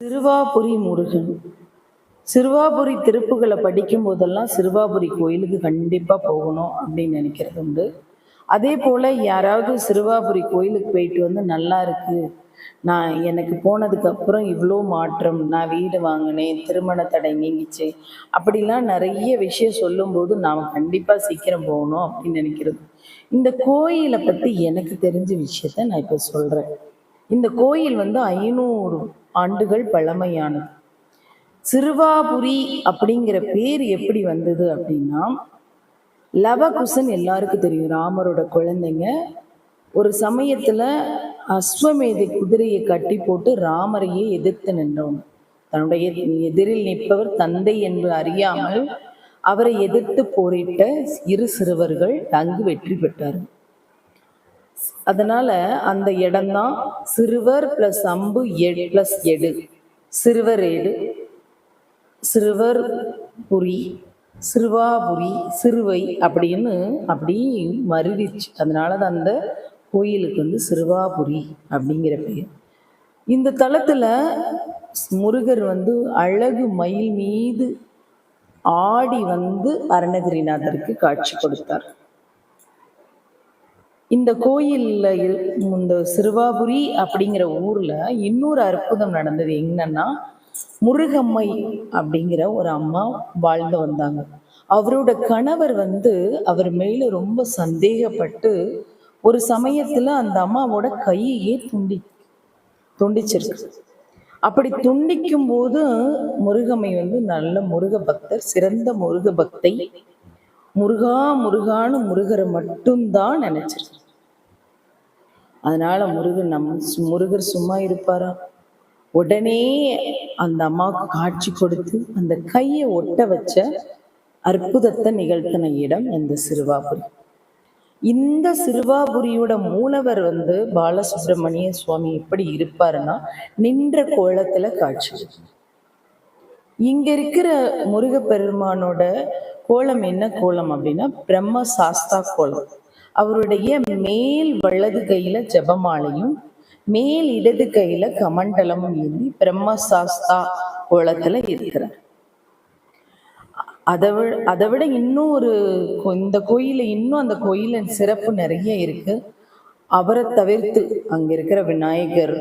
சிறுவாபுரி முருகன். சிறுவாபுரி திருப்புகளை படிக்கும் போதெல்லாம் சிறுவாபுரி கோயிலுக்கு கண்டிப்பாக போகணும் அப்படின்னு நினைக்கிறது உண்டு. அதே போல் யாராவது சிறுவாபுரி கோயிலுக்கு போயிட்டு வந்து நல்லா இருக்கு, நான் எனக்கு போனதுக்கப்புறம் இவ்வளோ மாற்றம், நான் வீடு வாங்கினேன், திருமண தடை நீங்கிச்சு, அப்படிலாம் நிறைய விஷயம் சொல்லும்போது நாம் கண்டிப்பாக சீக்கிரம் போகணும் அப்படின்னு நினைக்கிறது. இந்த கோயிலை பற்றி எனக்கு தெரிஞ்ச விஷயத்த நான் இப்போ சொல்கிறேன். இந்த கோயில் வந்து 500 ஆண்டுகள் பழமையானது. சிறுவாபுரி அப்படிங்கிற பேர் எப்படி வந்தது அப்படின்னா, லவகுசன் எல்லாருக்கும் தெரியும், ராமரோட குழந்தைங்க. ஒரு சமயத்துல அஸ்வமேதை குதிரையை கட்டி போட்டு ராமரையே எதிர்த்து நின்றவங்க. தன்னுடைய எதிரில் நிற்பவர் தந்தை என்று அறியாமல் அவரை எதிர்த்து போரிட்ட இரு சிறுவர்கள் அங்கு வெற்றி பெற்றார்கள். அதனால அந்த இடம்தான் சிறுவர் பிளஸ் அம்பு பிளஸ் எடு, சிறுவர் ஏடு, சிறுவர் புரி, சிறுவாபுரி, சிறுவை அப்படின்னு அப்படி மருவிச்சு. அதனால தான் அந்த கோயிலுக்கு வந்து சிறுவாபுரி அப்படிங்கிற பெயர். இந்த தலத்துல முருகர் வந்து அழகு மயில் மீது ஆடி வந்து அருணகிரிநாதருக்கு காட்சி கொடுத்தார். இந்த கோயில்ல இந்த சிறுவாபுரி அப்படிங்கிற ஊர்ல இன்னொரு அற்புதம் நடந்தது. என்னன்னா, முருகம்மை அப்படிங்கிற ஒரு அம்மா வாழ்ந்து வந்தாங்க. அவரோட கணவர் வந்து அவர் மேல ரொம்ப சந்தேகப்பட்டு ஒரு சமயத்துல அந்த அம்மாவோட கையையே துண்டிச்சிருக்கு. அப்படி துண்டிக்கும் போது முருகம்மை வந்து நல்ல முருக பக்தர், சிறந்த முருக பக்தை. முருகா முருகான்னு முருகரை மட்டும்தான் நினைச்சிருக்கு. அதனால முருகர் சும்மா இருப்பாரா? உடனே அந்த அம்மாவுக்கு காட்சி கொடுத்து அந்த கையை ஒட்ட வச்ச அற்புதத்தை நிகழ்த்தின இடம் இந்த சிறுவாபுரி. இந்த சிறுவாபுரியோட மூலவர் வந்து பாலசுப்ரமணிய சுவாமி எப்படி இருப்பாருன்னா, நின்ற கோலத்துல காட்சி. இங்க இருக்கிற முருகப்பெருமானோட கோலம் என்ன கோலம் அப்படின்னா, பிரம்ம சாஸ்தா கோலம். அவருடைய மேல் வலது கையில ஜபமாலையும் மேல் இடது கையில கமண்டலமும் ஏந்தி பிரம்ம சாஸ்தா கோலத்துல இருக்கிறார். அதை விட இன்னும் இந்த கோயில இன்னும் அந்த கோயில சிறப்பு நிறைய இருக்கு. அவரை தவிர்த்து அங்க இருக்கிற விநாயகர்,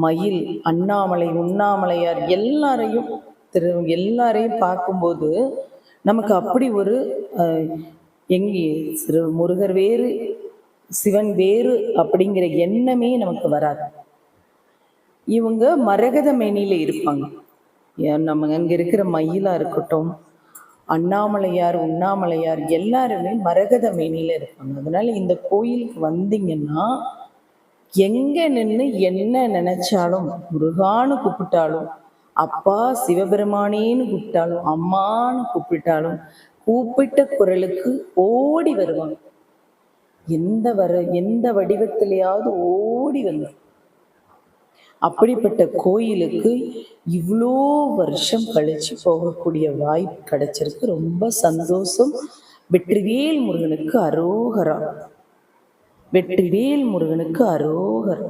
மயில், அண்ணாமலை, உண்ணாமலையார் எல்லாரையும் பார்க்கும்போது நமக்கு அப்படி ஒரு எங்கே முருகர் வேறு சிவன் வேறு அப்படிங்கிற எண்ணமே நமக்கு வராது. இவங்க மரகத மேனியில இருப்பாங்க. நம்ம அங்க இருக்கிற மயிலா இருக்கட்டும், அண்ணாமலையார், உண்ணாமலையார் எல்லாருமே மரகத மேனியில இருப்பாங்க. அதனால இந்த கோயிலுக்கு வந்தீங்கன்னா எங்க நின்று என்ன நினைச்சாலும், முருகான்னு கூப்பிட்டாலும், அப்பா சிவபெருமானேன்னு கூப்பிட்டாலும், அம்மான்னு கூப்பிட்டாலும், கூப்பிட்ட குரலுக்கு ஓடி வருவாங்க. எந்த வடிவத்திலேயாவது ஓடி வந்தாங்க. அப்படிப்பட்ட கோயிலுக்கு இவ்வளோ வருஷம் கழிச்சு போகக்கூடிய வாய்ப்பு கிடைச்சிருக்கு. ரொம்ப சந்தோஷம். வெற்றிவேல் முருகனுக்கு அரோகரா. வெற்றிவேல் முருகனுக்கு அரோகரா.